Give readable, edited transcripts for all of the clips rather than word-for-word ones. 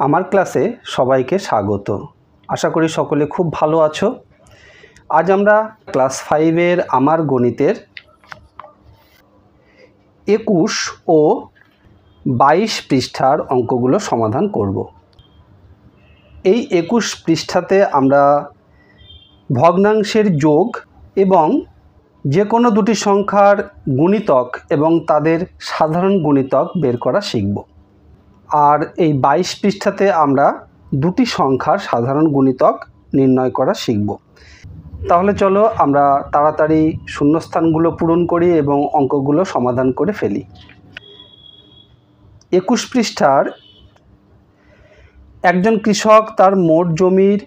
আমার ক্লাসে সবাইকে স্বাগত। আশা করি সকলে খুব ভালো আছো। আজ আমরা ক্লাস 5-এর আমার গণিতের 21 ও 22 পৃষ্ঠার অঙ্কগুলো সমাধান করব। এই 21 পৃষ্ঠাতে আমরা ভগ্নাংশের যোগ এবং যে কোনো দুটি সংখ্যার গুণিতক এবং তাদের সাধারণ গুণিতক বের করা শিখব। আর এই 22 পৃষ্ঠাতে আমরা দুটি সংখ্যার সাধারণ গুণিতক নির্ণয় করা শিখব। তাহলে চলো আমরা তাড়াতাড়ি শূন্যস্থানগুলো পূরণ করি এবং অঙ্কগুলো সমাধান করে ফেলি। 21 পৃষ্ঠার একজন কৃষক তার মোট জমির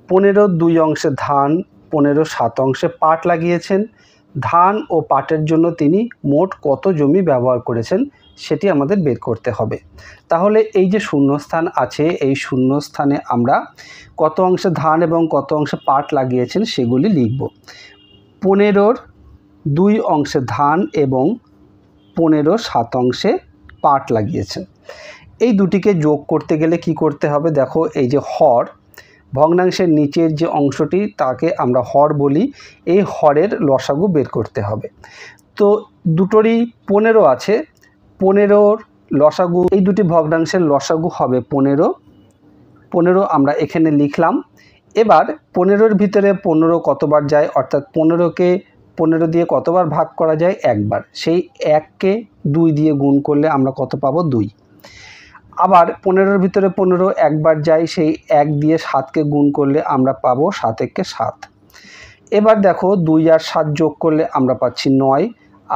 15/2 অংশে ধান, 15/7 অংশে পাট লাগিয়েছেন। ধান ও পাটের জন্য তিনি মোট কত জমি ব্যবহার করেছেন সেটি আমাদের বের করতে হবে। তাহলে এই যে শূন্যস্থান আছে, এই শূন্যস্থানে আমরা কত অংশে ধান এবং কত অংশে পাট লাগিয়েছেন সেগুলি লিখব। 15/2 অংশে ধান এবং 15/7 অংশে পাট লাগিয়েছেন। এই দুটিকে যোগ করতে গেলে কি করতে হবে? দেখো, এই যে হর, ভগ্নাংশের নিচের যে অংশটি তাকে আমরা হর বলি, এই হরের লসাগু বের করতে হবে। তো দুটোরই 15 আছে, 15-র লসাগু, এই দুটি ভগ্নাংশের লসাগু হবে 15 আমরা এখানে লিখলাম। এবার 15-র ভিতরে 15 কতবার যায়, অর্থাৎ 15কে 15 দিয়ে কতবার ভাগ করা যায়? একবার। সেই 1কে 2 দিয়ে গুণ করলে আমরা কত পাবো? 2। আবার 15-র ভিতরে 15 একবার যায়, সেই 1 দিয়ে 7কে গুণ করলে আমরা পাবো 7 × 7। এবার দেখো 2 আর 7 যোগ করলে আমরা পাচ্ছি 9,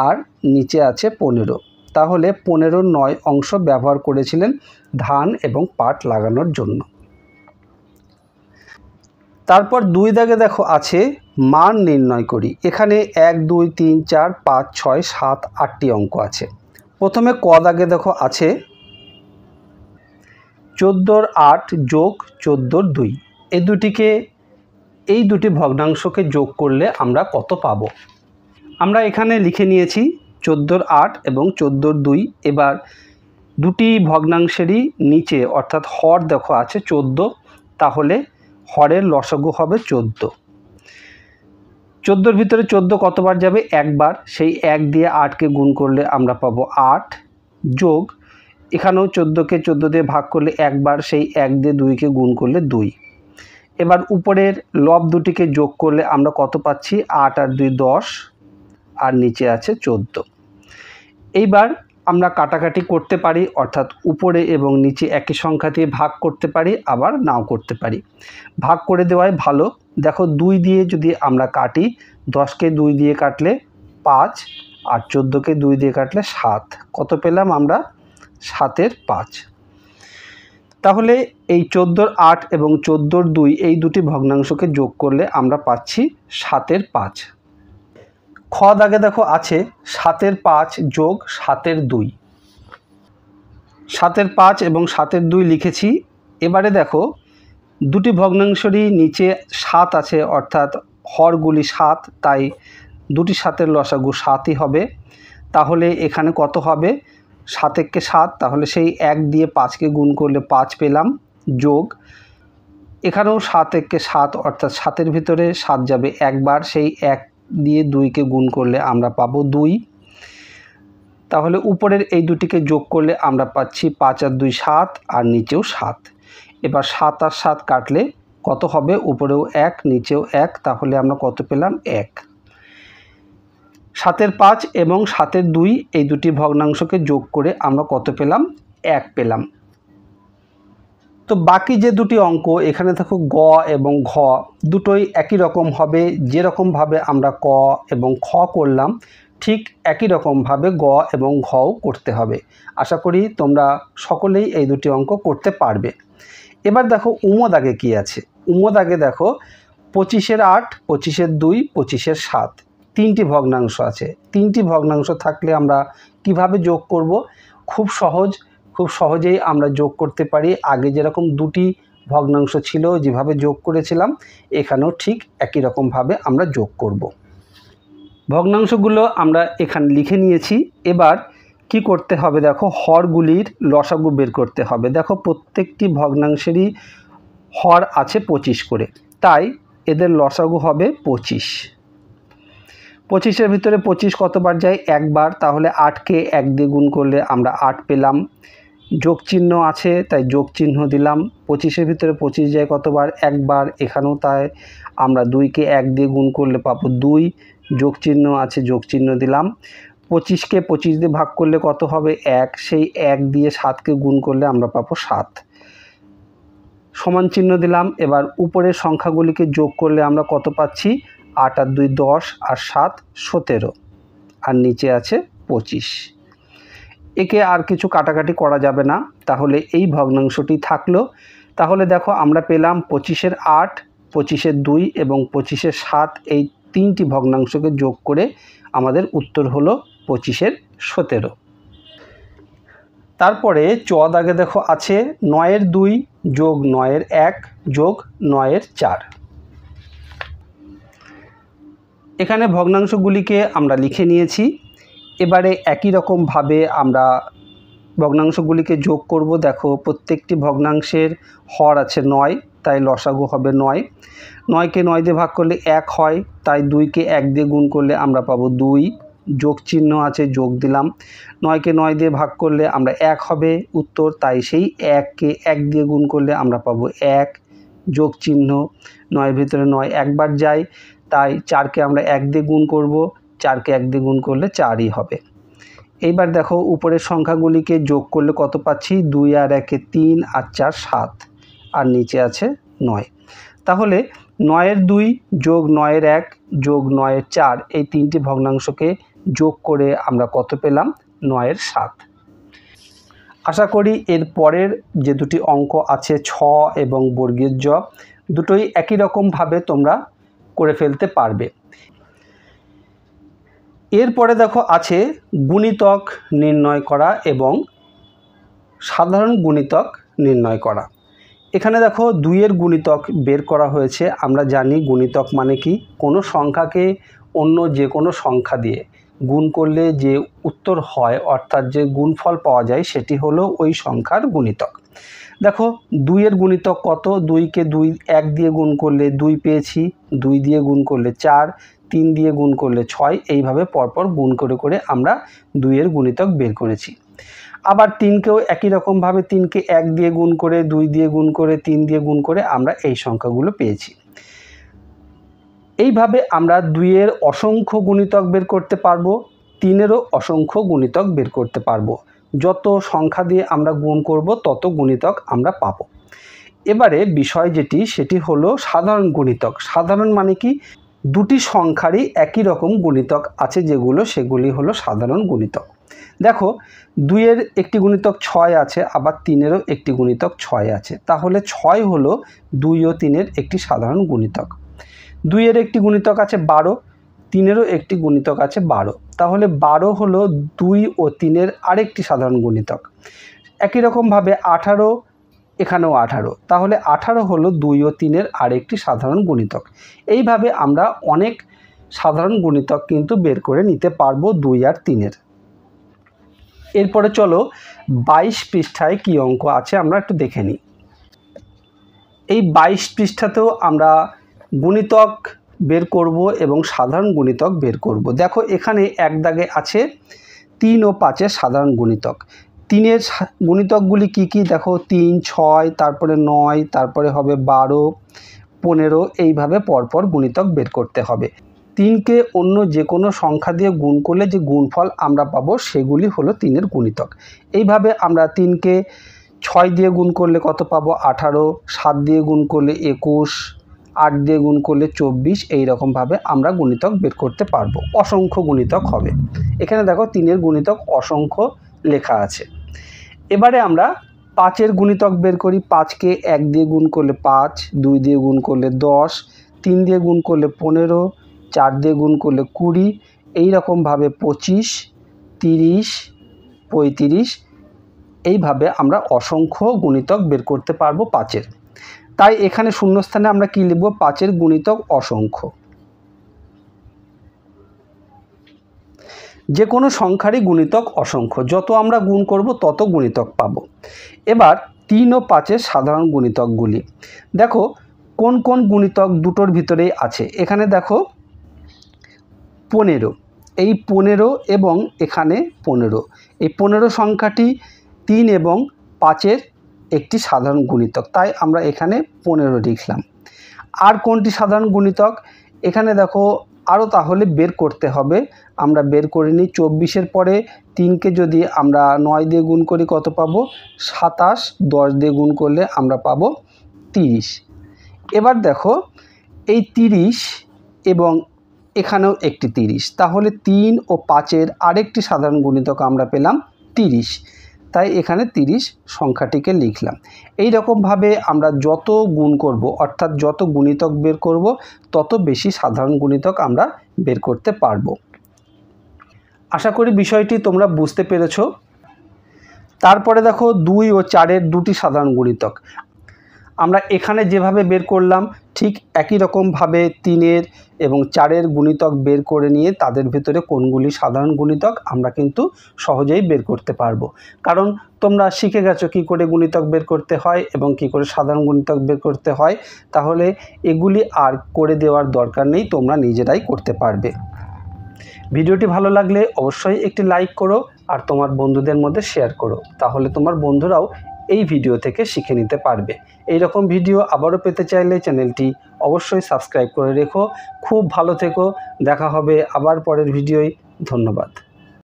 আর নিচে আছে 15। তাহলে 15/9 অংশ ব্যবহার করেছিলেন ধান এবং পাট লাগানোর জন্য। তারপর 2 দাগে দেখো আছে মান নির্ণয় করি। এখানে 1, 2, 3, 4, 5, 6, 7, 8টি অঙ্ক আছে। প্রথমে ক দাগে দেখো আছে 14/8 যোগ 14/2। এই দুটি ভগ্নাংশকে যোগ করলে আমরা কত পাবো? আমরা এখানে লিখে নিয়েছি 14/8 এবং 14/2। এবার দুটি ভগ্নাংশেরই নিচে অর্থাৎ হর দেখো আছে 14, তাহলে হরের লসাগু হবে 14। 14-র ভিতরে 14 কতবার যাবে? একবার। সেই 1 দিয়ে 8কে গুণ করলে আমরা পাবো 8, যোগ এখানেও 14কে 14 দিয়ে ভাগ করলে একবার, সেই 1 দিয়ে 2কে গুণ করলে 2। এবার উপরের লব দুটিকে যোগ করলে আমরা কত পাচ্ছি? 8 আর 2 10, আর নিচে আছে 14। এইবার আমরা কাটাকাটি করতে পারি, অর্থাৎ উপরে এবং নিচে একই সংখ্যা দিয়ে ভাগ করতে পারি, আবার নাও করতে পারি। ভাগ করে দেওয়াই ভালো। দেখো 2 দিয়ে যদি আমরা কাটি, 10কে 2 দিয়ে কাটলে 5, আর 14কে 2 দিয়ে কাটলে 7। কত পেলাম আমরা? 7/5। তাহলে এই 14/8 এবং 14/2 এই দুটি ভগ্নাংশকে যোগ করলে আমরা পাচ্ছি 7/5। খ দাগে দেখো আছে 7/5 যোগ 7/2। 7/5 এবং 7/2 লিখেছি। এবারে দেখো দুটি ভগ্নাংশেরই নিচে 7 আছে, অর্থাৎ হরগুলি 7, তাই দুটি 7-এর লসাগু 7ই হবে। তাহলে এখানে কত হবে? 7 × 7, তাহলে সেই 1 দিয়ে 5কে গুণ করলে 5 পেলাম, যোগ এখানেও 7 × 7, অর্থাৎ 7-এর ভিতরে 7 যাবে একবার, সেই 1 দিয়ে 2কে গুণ করলে আমরা পাবো 2। তাহলে উপরের এই দুটিকে যোগ করলে আমরা পাচ্ছি 5 আর 2 7, আর নিচেও 7। এবার 7 আর 7 কাটলে কত হবে? উপরেও 1, নিচেও 1, তাহলে আমরা কত পেলাম? 1। 7/5 এবং 7/2 এই দুটি ভগ্নাংশকে যোগ করে আমরা কত পেলাম? 1 পেলাম। তো বাকি যে দুটি অঙ্ক এখানে দেখো গ এবং ঘ দুটোই একই রকম হবে। যেরকমভাবে আমরা ক এবং খ করলাম, ঠিক একই রকমভাবে গ এবং ঘও করতে হবে। আশা করি তোমরা সকলেই এই দুটি অঙ্ক করতে পারবে। এবার দেখো উম দাগে কি আছে। উম দাগে দেখো 25/8, 25/2, 25/7 তিনটি ভগ্নাংশ আছে। তিনটি ভগ্নাংশ থাকলে আমরা কিভাবে যোগ করব? খুব সহজেই আমরা যোগ করতে পারি। আগে যেরকম দুটি ভগ্নাংশ ছিল, যেভাবে যোগ করেছিলাম, এখানেও ঠিক একই রকমভাবে আমরা যোগ করব। ভগ্নাংশগুলো আমরা এখানে লিখে নিয়েছি। এবার কি করতে হবে দেখো, হরগুলির লসাগু বের করতে হবে। দেখো প্রত্যেকটি ভগ্নাংশেরই হর আছে 25 করে, তাই এদের লসাগু হবে 25। 25-এর ভিতরে 25 কতবার যায়? একবার, তাহলে 8কে 1 দিয়ে গুণ করলে আমরা 8 পেলাম। যোগ চিহ্ন আছে তাই যোগ চিহ্ন দিলাম। 25-এর ভিতরে 25 যায় কতবার? একবার, এখানেও তাই আমরা 2কে 1 দিয়ে গুণ করলে পাবো 2, যোগ চিহ্ন আছে যোগ চিহ্ন দিলাম। 25কে 25 দিয়ে ভাগ করলে কত হবে? 1, সেই 1 দিয়ে 7কে গুণ করলে আমরা পাবো 7, সমান চিহ্ন দিলাম। এবার উপরের সংখ্যাগুলিকে যোগ করলে আমরা কত পাচ্ছি? 8 আর 2 10 আর 7 17, আর নিচে আছে 25। একে আর কিছু কাটাকাটি করা যাবে না, তাহলে এই ভগ্নাংশটি থাকলো। তাহলে দেখো আমরা পেলাম 25-এর 8, 25-এর 2 এবং 25-এর 7, এই তিনটি ভগ্নাংশকে যোগ করে আমাদের উত্তর হলো 25-এর 17। তারপরে চ দাগে দেখো আছে 9-এর 2 যোগ 9-এর 1 যোগ 9-এর 4। এখানে ভগ্নাংশগুলিকে আমরা লিখে নিয়েছি। এবারে একই রকমভাবে আমরা ভগ্নাংশগুলিকে যোগ করব। দেখো প্রত্যেকটি ভগ্নাংশের হর আছে 9, তাই লসাগু হবে 9। 9কে 9 দিয়ে ভাগ করলে 1 হয়, তাই 2কে 1 দিয়ে গুণ করলে আমরা পাবো 2, যোগ চিহ্ন আছে যোগ দিলাম। 9কে 9 দিয়ে ভাগ করলে আমরা 1 হবে উত্তর, তাই সেই 1কে 1 দিয়ে গুণ করলে আমরা পাবো 1, যোগ চিহ্ন। 9-এর ভিতরে 9 একবার যায়, তাই 4কে আমরা 1 দিয়ে গুণ করব, 4কে 1 দিয়ে গুণ করলে 4ই হবে। এইবার দেখো উপরের সংখ্যাগুলিকে যোগ করলে কত পাচ্ছি? 2 আর 1-এ 3 আর 4 7, আর নিচে আছে 9। তাহলে 9-এর 2 যোগ 9-এর 1 যোগ 9-এর 4, এই তিনটি ভগ্নাংশকে যোগ করে আমরা কত পেলাম? 9-এর 7। আশা করি এর পরের যে দুটি অঙ্ক আছে 6 এবং বর্গের জ, দুটোই একই রকমভাবে তোমরা করে ফেলতে পারবে। এরপরে দেখো আছে গুণিতক নির্ণয় করা এবং সাধারণ গুণিতক নির্ণয় করা। এখানে দেখো 2-এর গুণিতক বের করা হয়েছে। আমরা জানি গুণিতক মানে কি? কোনো সংখ্যাকে অন্য যে কোনো সংখ্যা দিয়ে গুণ করলে যে উত্তর হয়, অর্থাৎ যে গুণফল পাওয়া যায়, সেটি হলো ওই সংখ্যার গুণিতক। দেখো 2-এর গুণিতক কত? 2কে 1 দিয়ে গুণ করলে 2 পেয়েছি, 2 দিয়ে গুণ করলে 4, 3 দিয়ে গুণ করলে 6, এইভাবে পরপর গুণ করে করে আমরা 2-এর গুণিতক বের করেছি। আবার 3কেও একই রকমভাবে 3কে 1 দিয়ে গুণ করে, 2 দিয়ে গুণ করে, 3 দিয়ে গুণ করে আমরা এই সংখ্যাগুলো পেয়েছি। এইভাবে আমরা 2-এর অসংখ্য গুণিতক বের করতে পারবো, 3-এরও অসংখ্য গুণিতক বের করতে পারবো। যত সংখ্যা দিয়ে আমরা গুণ করব তত গুণিতক আমরা পাবো। এবারে বিষয় যেটি, সেটি হলো সাধারণ গুণিতক। সাধারণ মানে কি? দুটি সংখ্যারই একই রকম গুণিতক আছে যেগুলো, সেগুলি হলো সাধারণ গুণিতক। দেখো 2-এর একটি গুণিতক 6 আছে, আবার 3-এরও একটি গুণিতক 6 আছে, তাহলে 6 হলো 2 ও 3-এর একটি সাধারণ গুণিতক। 2-এর একটি গুণিতক আছে 12, 3-এরও একটি গুণিতক আছে 12, তাহলে 12 হলো 2 ও 3-এর আরেকটি সাধারণ গুণিতক। একই রকমভাবে 18, এখানেও 18, তাহলে 18 হলো 2 ও 3-এর আরেকটি সাধারণ গুণিতক। এইভাবে আমরা অনেক সাধারণ গুণিতক কিন্তু বের করে নিতে পারবো 2 আর 3-এর। এরপরে চলো 22 পৃষ্ঠায় কি অঙ্ক আছে আমরা একটু দেখে নিই। এই 22 পৃষ্ঠাতেও আমরা গুণিতক বের করব এবং সাধারণ গুণিতক বের করব। দেখো এখানে এক দাগে আছে 3 ও 5-এর সাধারণ গুণিতক। 3-এর গুণিতকগুলি কি কি? দেখো 3, 6, তারপরে 9, তারপরে হবে 12, 15, এইভাবে পরপর গুণিতক বের করতে হবে। 3কে অন্য যে কোনো সংখ্যা দিয়ে গুণ করলে যে গুণফল আমরা পাবো, সেগুলি হলো 3-এর গুণিতক। এইভাবে আমরা 3কে 6 দিয়ে গুণ করলে কত পাবো? 18, 7 দিয়ে গুণ করলে 21, 8 দিয়ে গুণ করলে 24, এই রকমভাবে আমরা গুণিতক বের করতে পারবো। অসংখ্য গুণিতক হবে। এখানে দেখো 3-এর গুণিতক অসংখ্য লেখা আছে। এবারে আমরা 5-এর গুণিতক বের করি। 5কে 1 দিয়ে গুণ করলে 5, 2 দিয়ে গুণ করলে 10, 3 দিয়ে গুণ করলে 15, 4 দিয়ে গুণ করলে 20, এই রকমভাবে 25, 30, 35, এইভাবে আমরা অসংখ্য গুণিতক বের করতে পারবো 5-এর। তাই এখানে শূন্যস্থানে আমরা কি লিখব? 5-এর গুণিতক অসংখ্য। যে কোনো সংখ্যারই গুণিতক অসংখ্য, যত আমরা গুণ করব তত গুণিতক পাবো। এবার 3 ও 5-এর সাধারণ গুণিতকগুলি দেখো কোন কোন গুণিতক দুটোর ভিতরেই আছে। এখানে দেখো 15, এই 15 এবং এখানে 15, এই 15 সংখ্যাটি 3 এবং 5-এর একটি সাধারণ গুণিতক, তাই আমরা এখানে 15 লিখলাম। আর কোনটি সাধারণ গুণিতক এখানে দেখো আরও তাহলে বের করতে হবে, আমরা বের করে নিই। 24-এর পরে 3কে যদি আমরা 9 দিয়ে গুণ করি কত পাবো? 27, 10 দিয়ে গুণ করলে আমরা পাবো 30। এবার দেখো এই 30 এবং এখানেও একটি 30, তাহলে 3 ও 5-এর আরেকটি সাধারণ গুণিতক আমরা পেলাম 30, তাই এখানে 30 সংখ্যাটিকে লিখলাম। এই রকমভাবে আমরা যত গুণ করব অর্থাৎ যত গুণিতক বের করব তত বেশি সাধারণ গুণিতক আমরা বের করতে পারবো। আশা করি বিষয়টি তোমরা বুঝতে পেরেছো। তারপরে দেখো 2 ও 4-এর দুটি সাধারণ গুণিতক আমরা এখানে যেভাবে বের করলাম ঠিক একই রকমভাবে 3-এর এবং 4-এর গুণিতক বের করে নিয়ে তাদের ভিতরে কোনগুলি সাধারণ গুণিতক আমরা কিন্তু সহজেই বের করতে পারবো, কারণ তোমরা শিখে গেছো কী করে গুণিতক বের করতে হয় এবং কী করে সাধারণ গুণিতক বের করতে হয়, তাহলে এগুলি আর করে দেওয়ার দরকার নেই, তোমরা নিজেরাই করতে পারবে। ভিডিওটি ভালো লাগলে অবশ্যই একটি লাইক করো আর তোমার বন্ধুদের মধ্যে শেয়ার করো, তাহলে তোমার বন্ধুরাও এই ভিডিও থেকে শিখে নিতে পারবে। এই রকম ভিডিও আবারও পেতে চাইলে চ্যানেলটি অবশ্যই সাবস্ক্রাইব করে রেখো। খুব ভালো থেকো, দেখা হবে আবার পরের ভিডিওয়। ধন্যবাদ।